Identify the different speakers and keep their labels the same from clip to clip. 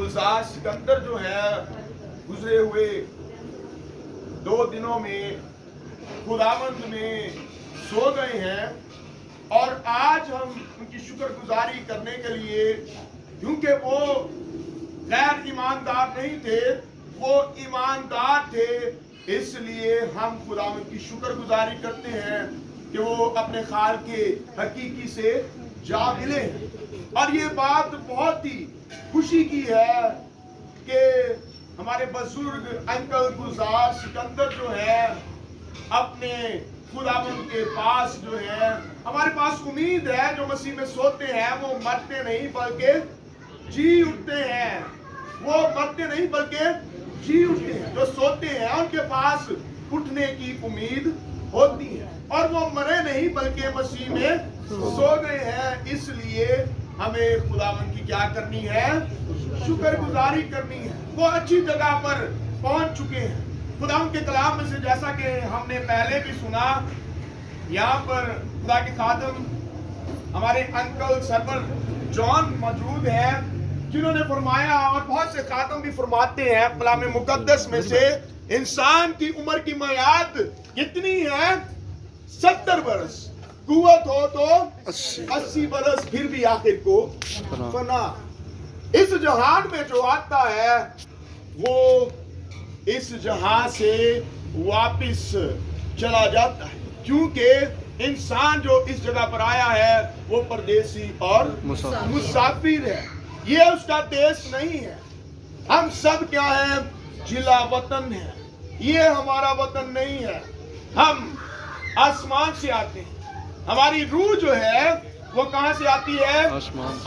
Speaker 1: गुलजार सिकंदर जो है गुजरे हुए 2 दिनों में खुदावंद में सो गए हैं और आज हम उनकी शुक्रगुजारी करने के लिए, क्योंकि वो गैर ईमानदार नहीं थे, वो ईमानदार थे, इसलिए हम खुदावंद की शुक्रगुजारी करते हैं कि वो अपने खाल के हकीकी से जा मिले। और ये बात बहुत ही खुशी की है कि हमारे बुजुर्ग अंकल गुलजार सिकंदर जो है अपने खुदावंद के पास जो है, हमारे पास उम्मीद है, जो मसीह में सोते हैं वो मरते नहीं बल्कि जी उठते हैं। वो मरते नहीं बल्कि जी उठते हैं। जो सोते हैं उनके पास उठने की उम्मीद होती है, और वो मरे नहीं बल्कि मसीह में सो गए हैं। इसलिए हमें खुदावंद की क्या करनी है? शुक्रगुजारी करनी है। वो अच्छी जगह पर पहुंच चुके हैं। खुदावंद के कलाम में से, जैसा कि हमने पहले भी सुना, यहाँ पर खुदा के खादम हमारे अंकल सरवर जॉन मौजूद है, जिन्होंने फरमाया, और बहुत से खादम भी फरमाते हैं कलाम मुकद्दस में से, इंसान की उम्र की मियाद कितनी है? 70 बरस। कुव्वत हो तो 80 बरस, फिर भी आखिर को फना। इस जहान में जो आता है वो इस जहां से वापिस चला जाता है, क्योंकि इंसान जो इस जगह पर आया है वो परदेसी और मुसाफिर है। ये उसका देश नहीं है। हम सब क्या है? जिला वतन है। ये हमारा वतन नहीं है। हम आसमान से आते हैं। हमारी रूह जो है वो कहां से आती है?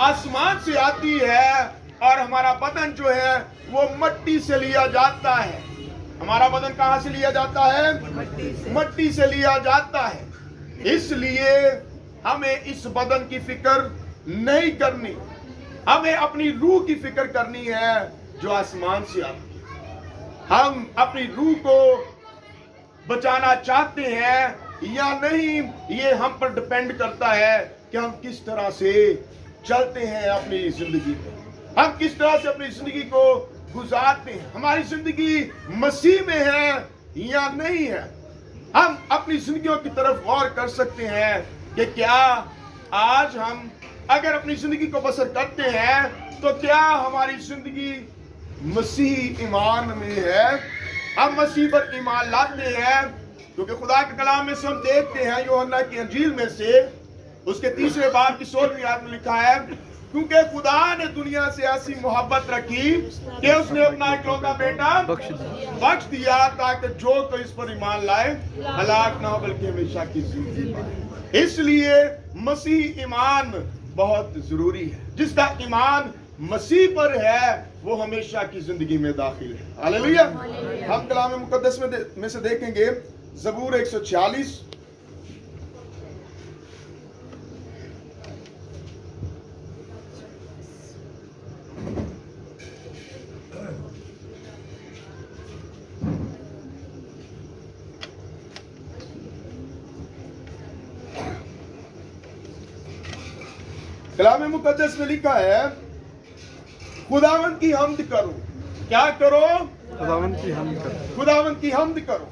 Speaker 1: आसमान से आती है। और हमारा बदन जो है वो मट्टी से लिया जाता है। हमारा बदन कहां से लिया जाता है? मट्टी से लिया जाता है। इसलिए हमें इस बदन की फिक्र नहीं करनी, हमें अपनी रूह की फिक्र करनी है जो आसमान से आती है। हम अपनी रूह को बचाना चाहते हैं या नहीं, ये हम पर डिपेंड करता है कि हम किस तरह से चलते हैं अपनी जिंदगी में, हम किस तरह से अपनी जिंदगी को गुजारते हैं। हमारी जिंदगी मसीह में है या नहीं है। हम अपनी जिंदगियों की तरफ गौर कर सकते हैं कि क्या आज हम अगर अपनी जिंदगी को बसर करते हैं तो क्या हमारी जिंदगी मसीह ईमान में है? हम मसीह पर ईमान लाते हैं, क्योंकि खुदा के कलाम में से हम देखते हैं, यूहन्ना की अंजील में से उसके 3 बाब की 16वीं आयत में लिखा है, क्योंकि खुदा ने दुनिया से ऐसी मोहब्बत रखी कि उसने अपना इकलौता बेटा बख्श दिया, ताकि जो कोई इस पर ईमान लाए हलाक ना हो बल्कि हमेशा की जिंदगी पाए। इसलिए मसीह ईमान बहुत जरूरी है। जिसका ईमान मसीह पर है वो हमेशा की जिंदगी में दाखिल है। हालेलुया। हम कलाम मुकद्दस में से देखेंगे ज़बूर 146। कलाम मुकद्दस में लिखा है, खुदावंद की हम्द करो। क्या करो?
Speaker 2: खुदावंद की हम्द करो।
Speaker 1: खुदावंद की हम्द करो।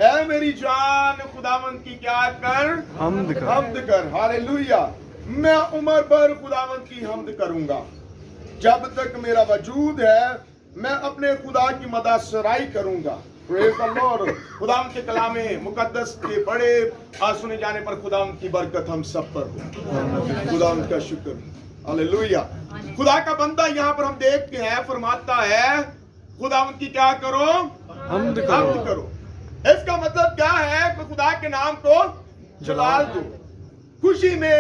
Speaker 1: ऐ मेरी जान, खुदावंद की क्या कर?
Speaker 2: हम्द कर।
Speaker 1: हम्द कर। हालेलुया। मैं उम्र भर खुदावंद की हम्द करूंगा। जब तक मेरा वजूद है मैं अपने खुदा की मदद सराई करूंगा। Praise the Lord. खुदावंद के कलाम मुकद्दस के बड़े सुने जाने पर खुदावंद की बरकत हम सब पर हो। खुदावंद का शुक्र। हालेलुया। खुदा का बंदा यहाँ पर हम देखते हैं, फरमाता है खुदावंद की क्या करो?
Speaker 2: हम्द
Speaker 1: हम्द करो। इसका मतलब क्या है कि खुदा के नाम को जलाल दो। खुशी में,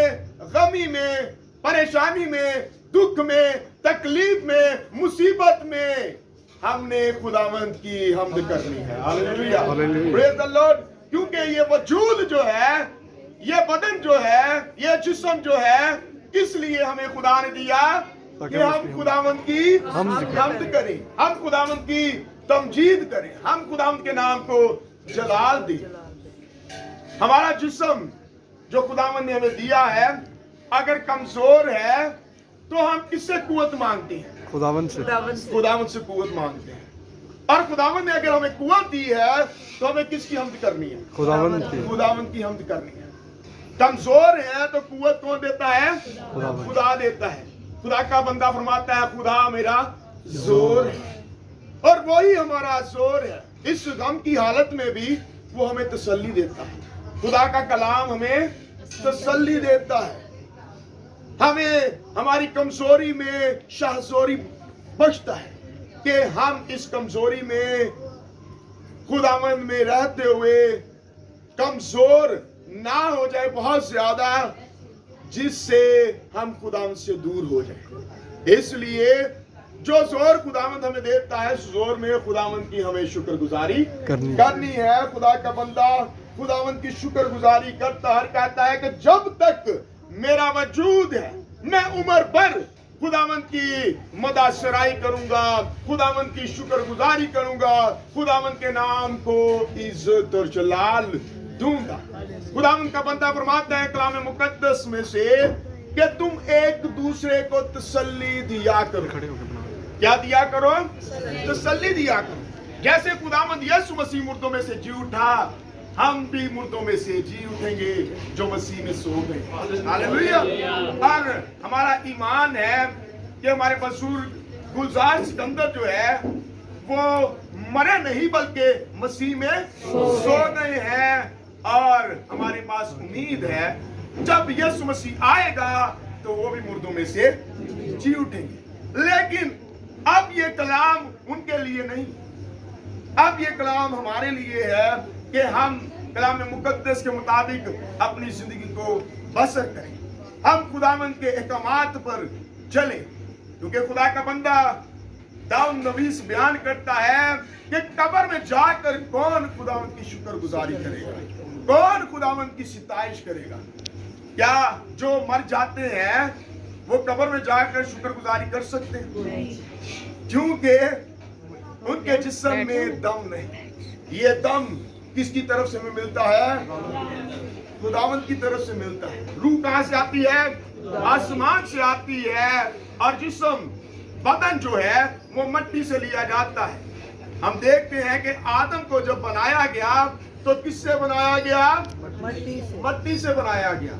Speaker 1: गमी में, परेशानी में, दुख में, तकलीफ में, मुसीबत में हमने खुदावंद की हम्द करनी है। हालेलुया। Praise the Lord. क्योंकि ये वजूद जो है, ये बदन जो है, ये जिस्म जो है, इसलिए हमें खुदा ने दिया कि हम खुदावंद की हम्द करें, हम खुदावंद की तमजीद करें, हम खुदावंद के नाम को जलाल दें। हमारा जिस्म जो खुदावंद ने हमें दिया है अगर कमजोर है तो हम किससे कुव्वत मांगते हैं?
Speaker 2: खुदावन से।
Speaker 1: खुदावंद से कुव्वत मांगते हैं। और खुदावंद ने अगर हमें कुव्वत दी है तो हमें किसकी हम्द करनी है?
Speaker 2: खुदावन की।
Speaker 1: खुदावंद की हम्द करनी है। कमजोर है तो कुव्वत कौन देता है?
Speaker 2: खुदावंद।
Speaker 1: खुदा देता है। खुदा का बंदा फरमाता है खुदा मेरा जोर है, और वही हमारा जोर है। इस गम की हालत में भी वो हमें तसल्ली देता है। खुदा का कलाम हमें तसल्ली देता है, हमें हमारी कमजोरी में शाहजोरी बख्शता है कि हम इस कमजोरी में खुदावंद में रहते हुए कमजोर ना हो जाए बहुत ज्यादा, जिससे हम खुदावंद से दूर हो जाए। इसलिए जो जोर खुदावंद हमें देता है, उस जोर में खुदावंद की हमें शुक्रगुजारी करनी है। खुदा का बंदा खुदावंद की शुक्रगुजारी करता है, कहता है कि जब तक मेरा वजूद है मैं उम्र भर खुदावंद की मदासराई करूंगा, खुदावंद की शुक्रगुजारी करूंगा, खुदावंद के नाम को इज्जत और जलाल दूंगा। खुदावंद का बंदा फरमाता है कलाम मुकद्दस में से कि तुम एक दूसरे को तसल्ली दिया करो। क्या दिया करो? तसल्ली दिया करो। जैसे खुदावंद यीशु मसीह मुर्दों में से जी उठा, हम भी मुर्दों में से जी उठेंगे जो मसीह में सो गए। हालेलुया। और हमारा ईमान है कि हमारे बुजुर्ग गुलजार सिकंदर जो है वो मरे नहीं बल्कि मसीह में सो गए हैं, और हमारे पास उम्मीद है जब यीशु मसीह आएगा तो वो भी मुर्दों में से जी उठेंगे। लेकिन अब ये कलाम उनके लिए नहीं, अब ये कलाम हमारे लिए है कि हम कलाम मुकद्दस के मुताबिक अपनी जिंदगी को बसर करें, हम खुदावंद के अहकामात पर चलें। क्योंकि खुदा का बंदा दाऊद नबी से बयान करता है कि कब्र में जाकर कौन खुदावंद की शुक्रगुजारी करेगा, कौन खुदावंद की सिताइश करेगा? क्या जो मर जाते हैं वो कब्र में जाकर शुक्रगुजारी कर सकते हैं? क्योंकि उनके जिस्म में दम नहीं। ये दम किसकी तरफ से हमें मिलता है? खुदावंद की तरफ से मिलता है। रूह कहां से आती है? आसमान से आती है। और जिस्म बदन जो है वो मिट्टी से लिया जाता है। हम देखते हैं कि आदम को जब बनाया गया तो किससे बनाया गया? मिट्टी से बनाया गया।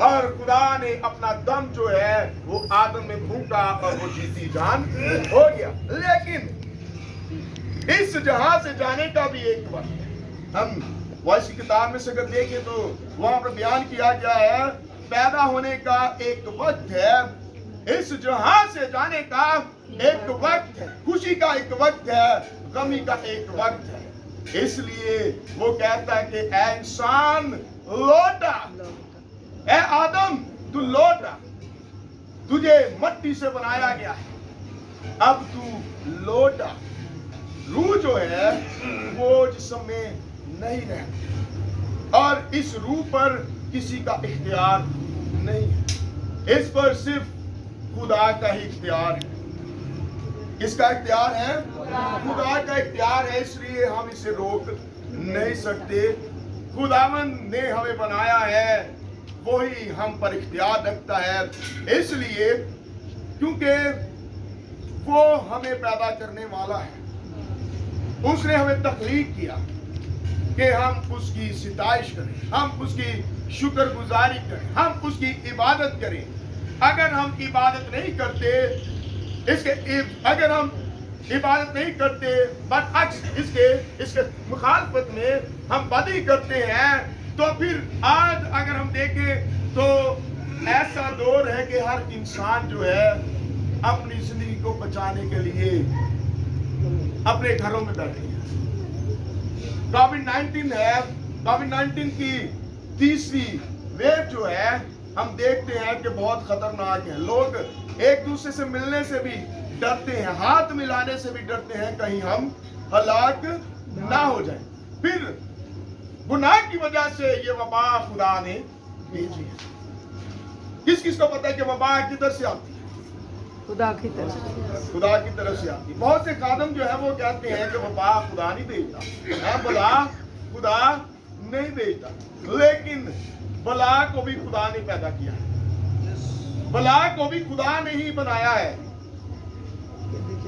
Speaker 1: और खुदा ने अपना दम जो है वो आदम में फूंका और वो जीती जान हो गया। लेकिन इस जहां से जाने का भी एक वक्त है। हम वॉइस की किताब में से अगर देखें तो वहां पर बयान किया गया है पैदा होने का एक वक्त है, इस जहां से जाने का एक वक्त है, खुशी का एक वक्त है, गमी का एक वक्त है। इसलिए वो कहता है कि ऐ इंसान लौटा, ऐ आदम तू लौटा, तुझे मिट्टी से बनाया गया है, अब तू लौटा। रूह जो है वो जिस्म में नहीं रहती, और इस रूह पर किसी का इख्तियार नहीं है, इस पर सिर्फ खुदा का ही इख्तियार है। किसका इख्तियार है? खुदा का इख्तियार है। इसलिए हम इसे रोक नहीं सकते। खुदावंद ने हमें बनाया है, वही हम पर इख्तियार रखता है। इसलिए क्योंकि वो हमें पैदा करने वाला है, उसने हमें तख्लीक किया कि हम उसकी सिताइश करें, हम उसकी शुक्रगुजारी करें, हम उसकी इबादत करें। अगर हम इबादत नहीं करते, अगर हम इबादत नहीं करते, बरअक्स इसके मुखालफत में हम बदी करते हैं, तो फिर आज अगर हम देखें तो ऐसा दौर है कि हर इंसान जो है अपनी जिंदगी को बचाने के लिए अपने घरों में बैठे हैं। कोविड-19 है, कोविड-19 की तीसरी वेव जो है हम देखते हैं कि बहुत खतरनाक है। लोग एक दूसरे से मिलने से भी डरते हैं, हाथ मिलाने से भी डरते हैं कहीं हम हलाक ना हो जाए। फिर गुनाह की वजह से ये वबा खुदा ने भेजी है। किस किस को पता है कि वबा किधर से आती है? खुदा की तरफ से आती है। बहुत से खादम जो है वो कहते हैं कि वबा खुदा नहीं भेजता, बला खुदा नहीं भेजता, लेकिन बला को भी खुदा ने पैदा किया है। बला को भी खुदा ने ही बनाया है।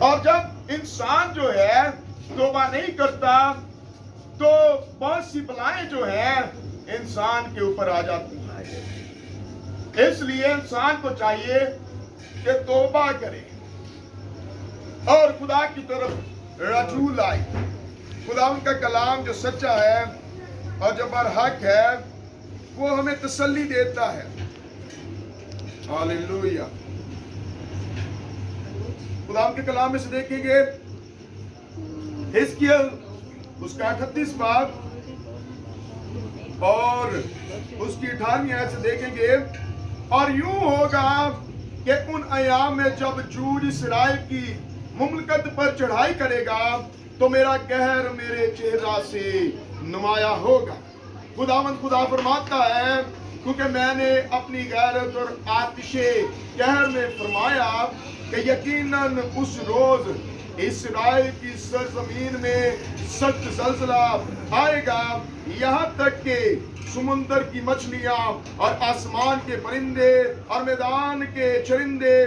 Speaker 1: और जब इंसान जो है तौबा नहीं करता तो बहुत सी बलाएं जो है इंसान के ऊपर आ जाती हैं। इसलिए इंसान को चाहिए कि तौबा करे और खुदा की तरफ रजू लाए। खुदा उनका कलाम जो सच्चा है और जो बरहक है वो हमें तसल्ली देता है। हालेलुया। खुदा के कलाम में से देखेंगे हिजकिय्याह उसका 38 बाब और उसकी 18वीं आयत से देखेंगे, और यूं होगा कि उन अयाम में जब जूद इसराइल की मुमलकत पर चढ़ाई करेगा तो मेरा कहर मेरे चेहरा से नुमाया होगा। खुदावंद खुदा फरमाता है, क्योंकि मैंने अपनी गैरत और आतिशे कहर में फरमाया कि यकीनन उस रोज इस्राएल की सरजमीन में सख्त ज़लज़ला आएगा, यहाँ तक कि समुंदर की मछलियाँ और आसमान के परिंदे और मैदान के चरिंदे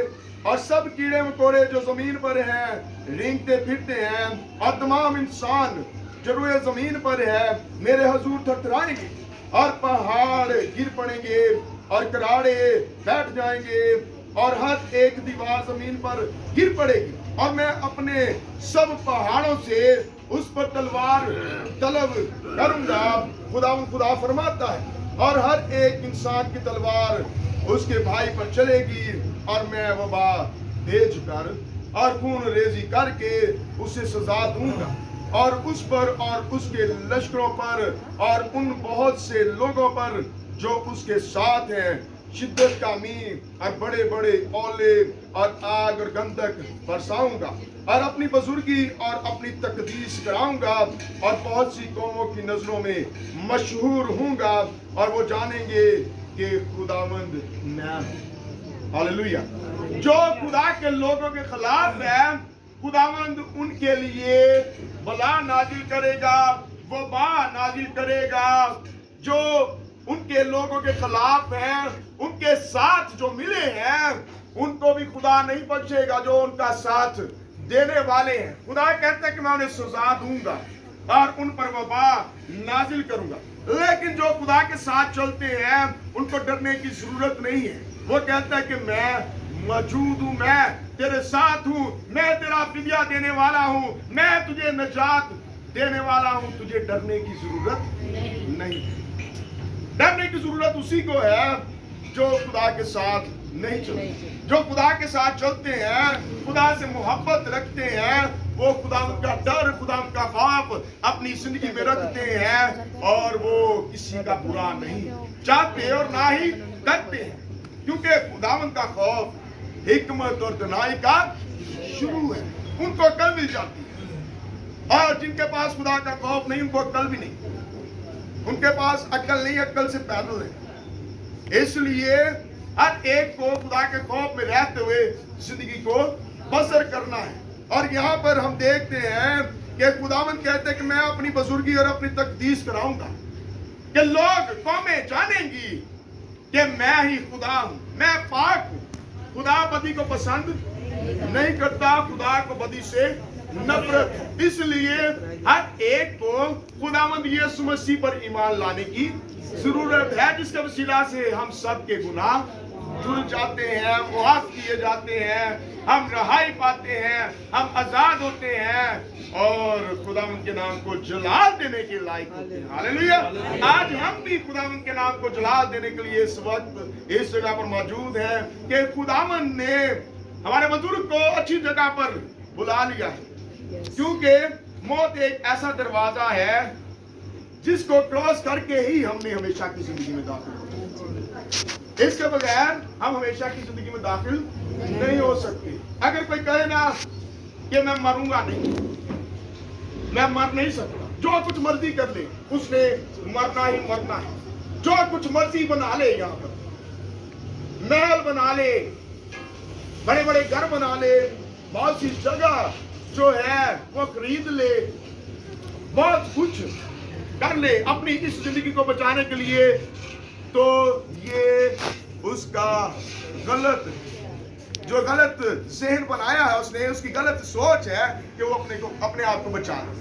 Speaker 1: और सब कीड़े मकोड़े जो जमीन पर हैं रेंगते फिरते हैं और तमाम इंसान जो रोए जमीन पर है मेरे हजूर थरथराएंगे और पहाड़ गिर पड़ेंगे और कराड़े बैठ जाएंगे और हर एक दीवार जमीन पर गिर पड़ेगी और मैं अपने सब पहाड़ों से उस पर तलवार तलब करूंगा। खुदा फरमाता है, और हर एक इंसान की तलवार उसके भाई पर चलेगी और मैं वबा भेज कर और खून रेजी करके उसे सजा दूंगा और उस पर और उसके लश्करों पर और उन बहुत से लोगों पर जो उसके साथ हैं शिद्दत का मी और बड़े बड़े ओले और आग और गंधक बरसाऊंगा और अपनी बुजुर्गी और अपनी तकदीस कराऊंगा और बहुत सी कौमों की नजरों में मशहूर हूंगा और वो जानेंगे कि खुदावंद मैं हूं। हालेलुया। जो खुदा के लोगों के खिलाफ है खुदावंद उनके लिए बला नाजिल करेगा, वबा नाजिल करेगा। जो उनके लोगों के खिलाफ हैं उनके साथ जो मिले हैं उनको भी खुदा नहीं बख्शेगा जो उनका साथ देने वाले हैं। खुदा कहता है कि मैं उन्हें सजा दूंगा और उन पर वबा नाजिल करूंगा। लेकिन जो खुदा के साथ चलते हैं उनको डरने की जरूरत नहीं है। वो कहता है कि मैं मौजूद हूं, मैं तेरे साथ हूं, मैं तेरा फिदिया देने वाला हूं, मैं तुझे नजात देने वाला हूं, तुझे डरने की जरूरत नहीं। डरने की जरूरत उसी को है जो खुदा के साथ नहीं चलते। जो खुदा के साथ चलते हैं, खुदा से मोहब्बत रखते हैं, वो खुदा का डर, खुदा का खौफ अपनी जिंदगी में रखते हैं और वो किसी का बुरा नहीं चाहते और ना ही करते हैं, क्योंकि खुदावंद का खौफ हिकमत और दनाई का शुरू है। उनको अक्ल मिल जाती है और जिनके पास खुदा का खौफ नहीं उनको अक्ल भी नहीं। उनके पास अक्ल नहीं, अक्ल से पैदल है। इसलिए हर एक को खुदा के खौफ में रहते हुए जिंदगी को बसर करना है। और यहाँ पर हम देखते हैं कि खुदावंद कहते हैं कि मैं अपनी बुजुर्गी और अपनी तकदीस कराऊंगा कि लोग कौमें जानेंगी कि मैं ही खुदा हूं, मैं पाक हूं। खुदा बदी को पसंद नहीं करता, खुदा को बदी से नफरत है। इसलिए हर एक को खुदावंद यीशु मसीह पर ईमान लाने की जरूरत है, जिसके वसीला से हम सब के गुनाह धुल जाते हैं, मुआफ किए जाते हैं, हम रहाई पाते हैं, हम आजाद होते हैं और खुदावंद के नाम को जलाल देने के लायक होते हैं। हालेलुया। आज हम भी खुदावंद के नाम को जलाल देने के लिए इस वक्त इस जगह पर मौजूद हैं कि खुदावंद ने हमारे बुजुर्ग को अच्छी जगह पर बुला लिया है, क्योंकि मौत एक ऐसा दरवाजा है जिसको क्रॉस करके ही हमने हमेशा की जिंदगी में दाखिल होना। इसके बगैर हम हमेशा की जिंदगी में दाखिल नहीं हो सकते। अगर कोई कहे ना कि मैं मरूंगा नहीं, मैं मर नहीं सकता, जो कुछ मर्जी कर ले उसने मरना ही मरना है। जो कुछ मर्जी बना ले, यहाँ पर महल बना ले, बड़े बड़े घर बना ले, बहुत सी जगह जो है वो खरीद ले, बहुत कुछ कर ले अपनी इस जिंदगी को बचाने के लिए, तो ये उसका गलत जो गलत जहन बनाया है उसने, उसकी गलत सोच है कि वो अपने आप को बचा ले।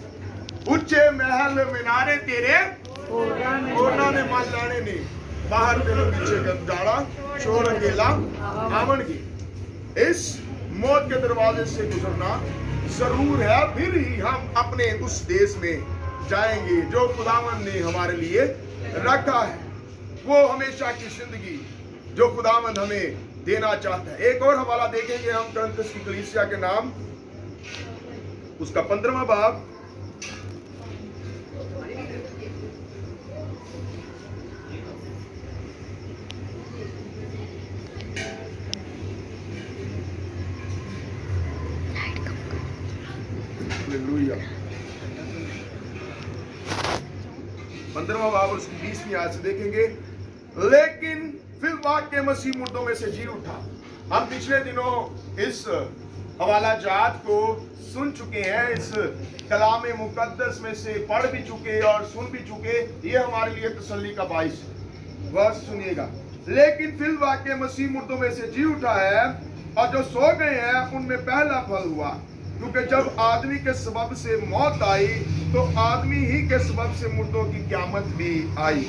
Speaker 1: ऊंचे महल मीनारे तेरे ओना ने मान लाने ने, बाहर तेरे पीछे जाड़ा शोर अकेला आमन की। इस मौत के दरवाजे से गुजरना जरूर है, फिर ही हम अपने उस देश में जाएंगे जो खुदावंद ने हमारे लिए रखा है, वो हमेशा की जिंदगी जो खुदावंद हमें देना चाहता है। एक और हवाला देखेंगे हम करंथस की कलीसिया के नाम, उसका 15वां बाब, हालेलुया, 15वां बाब और उसकी 20वीं आयत से देखेंगे। लेकिन फिर वाक्य मसीह मुर्दों में से जी उठा। हम पिछले दिनों इस हवाला जात को सुन चुके हैं, इस कलाम मुकद्दस में से पढ़ भी चुके और सुन भी चुके। ये हमारे लिए तसल्ली का बाइस है। वर्ष सुनिएगा। लेकिन फिर वाक्य मसीह मुर्दों में से जी उठा है और जो सो गए हैं उनमें पहला फल हुआ, क्योंकि जब आदमी के सबब से मौत आई तो आदमी ही के सबब से मुर्दों की क़यामत भी आई।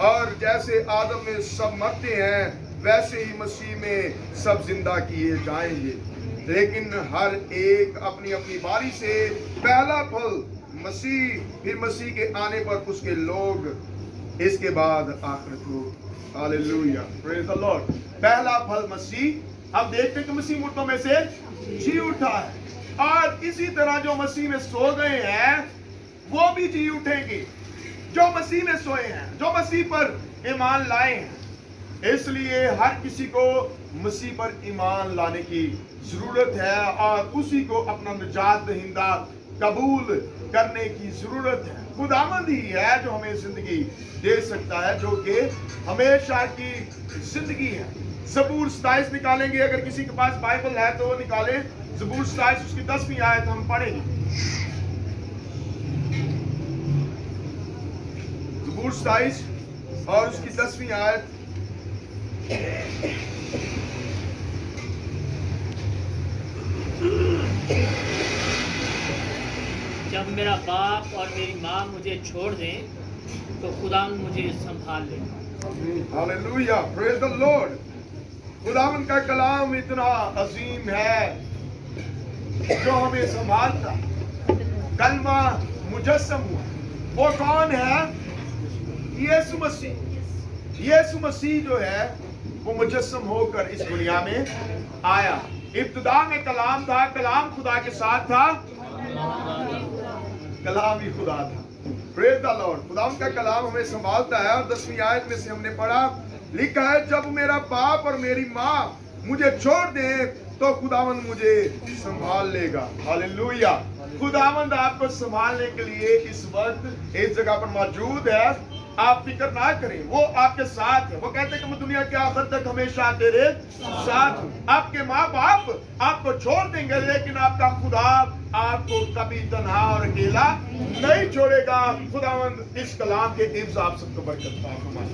Speaker 1: और जैसे आदम में सब मरते हैं वैसे ही मसीह में सब जिंदा किए जाएंगे, लेकिन हर एक अपनी अपनी बारी से। पहला फल मसीह, फिर मसीह के आने पर उसके लोग, इसके बाद आखिरत हो। Hallelujah, praise the Lord. पहला फल मसीह। हम देखते हैं कि मसीह मुर्दों में से जी उठा है, और इसी तरह जो मसीह में सो गए हैं वो भी जी उठेंगे, जो मसीह में सोए हैं, जो मसीह पर ईमान लाए हैं। इसलिए हर किसी को मसीह पर ईमान लाने की जरूरत है और उसी को अपना निजात दहिंदा कबूल करने की जरूरत है। खुदावंद ही है जो हमें जिंदगी दे सकता है, जो कि हमेशा की जिंदगी है। ज़बूर 27 निकालेंगे, अगर किसी के पास बाइबल है तो वो निकाले। ज़बूर 27 उसकी 10वीं आयत हम पढ़ेंगे। ज़बूर 27 और उसकी 10वीं आयत।
Speaker 3: जब मेरा बाप और मेरी माँ मुझे छोड़ दें तो खुदावंद मुझे संभाल लेगा।
Speaker 1: Hallelujah, praise the Lord. खुदावंद का कलाम इतना अजीम है जो हमें संभालता। कलमा मुजस्सम हुआ, वो कौन है? यीशु मसीह। यीशु मसीह जो है वो मुजस्सम होकर इस दुनिया में आया। इब्तिदा में कलाम था, कलाम खुदा के साथ था, कलाम ही खुदा था। Praise the Lord. खुदावंद का कलाम हमें संभालता है। और 10वीं आयत में से हमने पढ़ा, लिखा है, जब मेरा बाप और मेरी माँ मुझे छोड़ दे तो खुदावंद मुझे संभाल लेगा। हालेलुया। खुदावंद आपको संभालने के लिए इस वक्त इस जगह पर मौजूद है। आप फिक्र ना करें, वो आपके साथ है। वो कहते हैं कि मैं दुनिया के आखिर तक हमेशा तेरे साथ हूं। आपके माँ बाप आपको छोड़ देंगे, लेकिन आपका खुदा आपको कभी तन्हा और अकेला नहीं छोड़ेगा। खुदावंद इस कलाम के हिफ्ज़ आप सबको बरकत फरमाए।